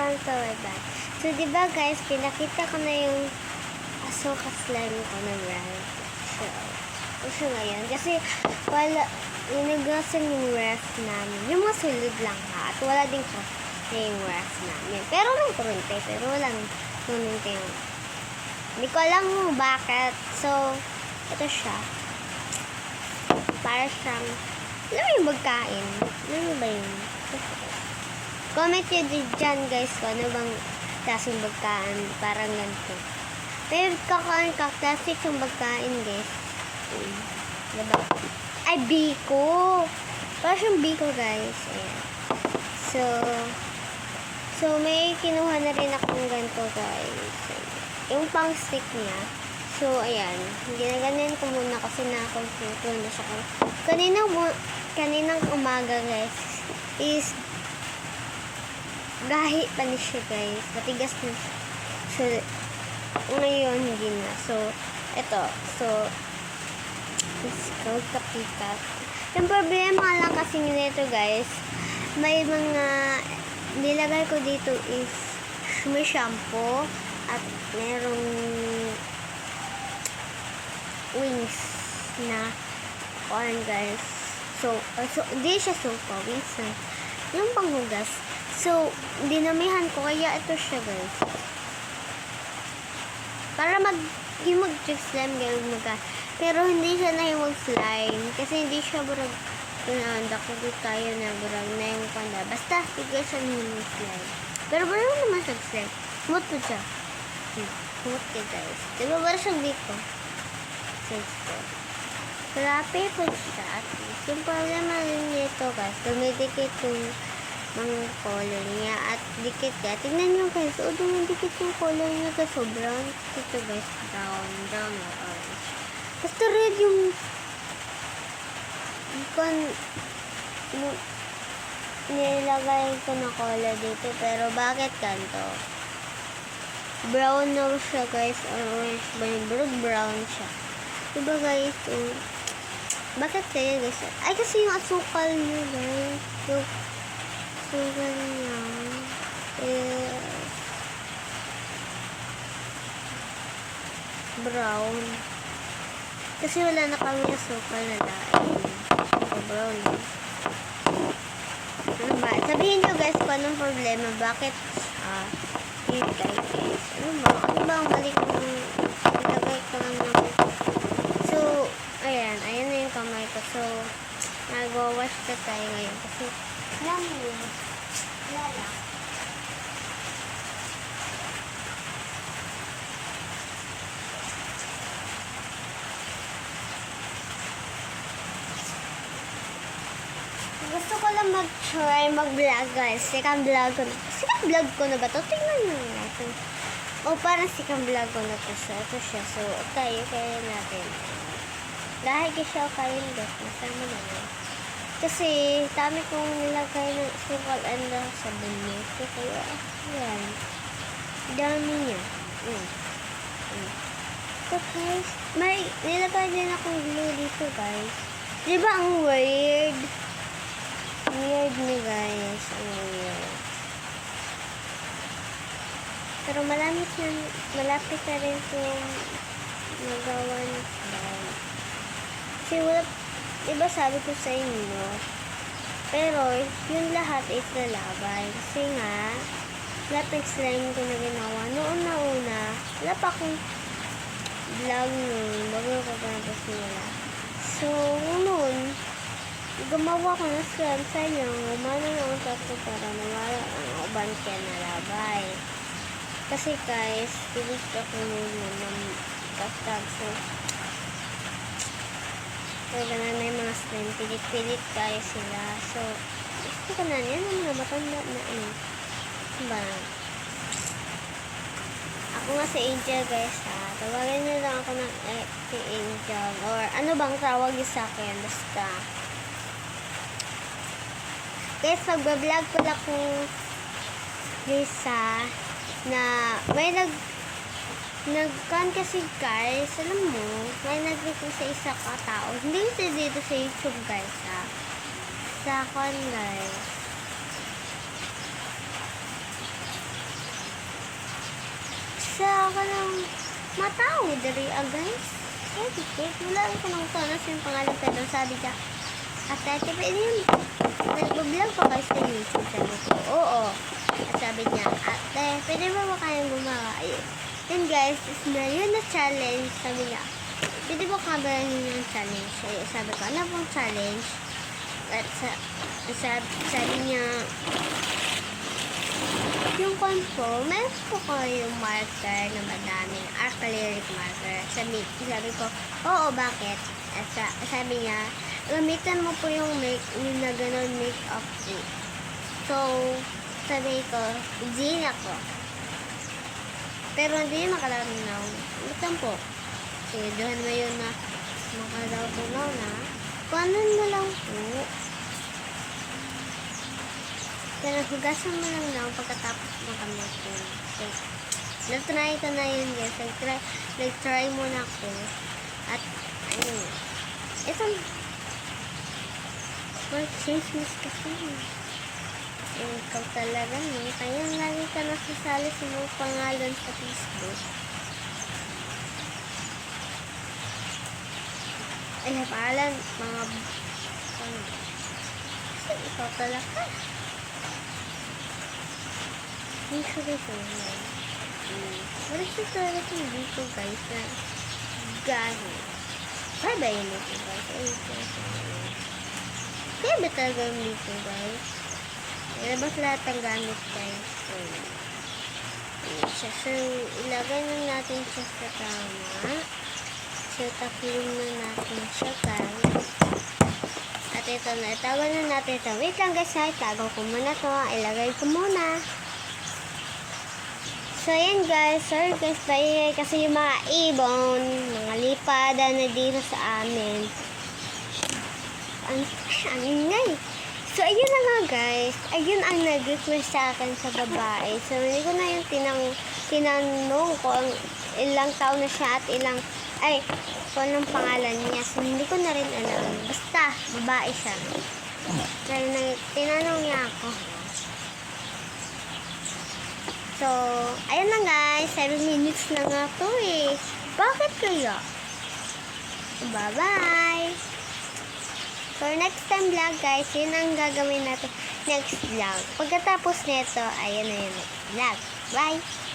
welcome to my vlog. So, diba guys, pinakita ko na yung Ahsoka slime ko na brand. So, siya ngayon. Kasi, wala, inugasan yung ref namin. Yung mga sulod lang ha. At wala din ko na yung ref namin. Pero nung kurente. Pero walang kurente yung. Hindi ko alam kung bakit. So, ito siya. Para siyang, alam mo yung magkain? Alam mo ba yun? Comment nyo dyan guys kung ano bang klaseng bagkaan, parang ganito. Pero kakain ka, classic yung bagkaan guys. Diba? Ay, biko! Parang siyang biko guys. Ayan. So may kinuha na rin akong ganito guys. Yung pang stick niya. So, ayan. Ginaganin ko muna kasi na-confuse ko na siya. Kaninang umaga guys is gahi pa ni siya guys. Matigas na siya. So, ngayon hindi na. So, eto. So, let's go kapikat. Yung problema lang kasi nito guys, may mga nilagay ko dito is may shampoo at merong wings na corn guys. So hindi siya sopa, wings na. Yung panghugas. So, dinamihan ko, kaya ito siya guys. Para yung mag-slime gano'n pero hindi siya na yung mag-slime. Kasi hindi siya burag, dako tayo na burag na yung panda. Basta, hindi siya na yung slime. Pero burag naman siya slime. Smooth po siya. Smooth siya guys. Diba burag siya dito? Grabe po siya. At least, yung problema rin nito guys, dumidikit yung mga color niya at dikit niya. Tignan nyo guys, dumidikit yung color niya sa sobrang. Ito guys, brown or orange. Basta red yung nilagay ko na color dito. Pero bakit ganito? Brown na siya guys, or orange ba yung brown siya. Diba guys, bakit kaya guys? Ay, kasi yung asukal niya guys. Yung asukal niya brown. Kasi wala na kami asukal na lain. So, brown. Ano ba? Sabihin nyo guys kung anong problema. Bakit yung guys? Ano ba? Ano ba ang mali kong ilagay ko lang ng. So, ayan na yung kamay ko. So, nag-wash na tayo ngayon. Kasi, alam mo, wala lang. Gusto ko lang mag-try mag-vlog guys. Second vlog ko na. Second vlog ko na ba ito? Tingnan nyo natin. O, parang second vlog ko na ito siya. Ito siya. So, tayo kaya natin. Dahil siya kayo guys. Masama na yun. Kasi, dami kong nilagay ng sukal and sabon niya. Kaya, yan. Dami niya. So, guys, may nilagay din akong glue dito guys. Diba ang weird? Weird niya guys. Ang weird. Pero malapit na rin itong magawa ng slime. Kasi wala, diba sabi ko sa inyo, pero yung lahat is lalaban. Kasi nga, lahat ng slime ko na ginawa. Noon na una, wala pa akong vlog nun, bago ko pa napasimula. So, noon, gumawa ko ng slime sa inyo, umano na ang sapo para nawala ang uban kaya nalabay. Kasi guys, pilit ako muna ng kasag. So, talaga na may mga slime, pilit-pilit kayo sila. So, gusto ko na yan, ano na, matanda na ba? Ako nga si Angel guys ha. Tawagin nyo lang ako ng si Angel. Or ano bang tawag niyo sa akin? Basta. Guys, magbablog ko lang kung Lisa na may nagkan kasi guys, alam mo, may nag-review sa isa katao. Hindi kasi dito sa YouTube guys ha. Sa kon guys. ka ng matao, diri guys. Sabi ko, wala ko nang tonas yung pangalan pero sabi niya, ate, pwede yun. Nag-vlog pa kayo sa YouTube. Sabi ko, oo. At sabi niya, ate, pwede ba kayang gumawa? Ayun. Then guys, is na yun na challenge. Sabi niya, pwede ba kabayan yun yung challenge? Ayun, sabi ko, ano pong challenge? At sabi niya, yung po, meron po ko yung marker na madaming acrylic marker. Sabi ko, oo, bakit? At sabi niya, gamitan mo po yung na gano'n make-up kit. So, sabi ko, gin ako. Pero hindi makalanaw. Gamitan po. Sige, doon mo yun na makalaw na. Kuanan mo lang po. Pero hugasan mo lang na pagkatapos makamit yun. So, nag-try ko na yun guys. Nag-try muna ako. At, ayun. Itong chismis kasi. Ikaw talaga, no? Kaya lagi ka nasasali sa mga pangalan sa Facebook. Ay, pangalan, mga ikaw talaga. Usually so, what is this talaga itong dito guys na gano'n? Kaya ba yun dito guys? Kaya ba talaga yung dito guys? Ilabas lahat ang gamit guys. So, ilagay na natin siya sa tama. So, taklong na natin siya guys. At ito na, itago na natin ito. Wait lang guys ha, itago ko muna to. Ilagay ko muna. So, ayan guys. Sorry guys, paingay kasi yung mga ibon, mga lipada na dito sa amin. Ang ingay. So, ayun na nga guys. Ayun ang nag-request sa akin sa babae. So, hindi ko na yung tinanong kung ilang taon na siya at kung anong pangalan niya. So, hindi ko na rin alam. Basta, babae siya. Dahil tinanong niya ako. So, ayun na guys. 7 minutes na nga to eh. Bakit kaya? Bye-bye! For next time vlog guys, yun ang gagawin natin next vlog. Pagkatapos nito, ayun na yun next vlog. Bye!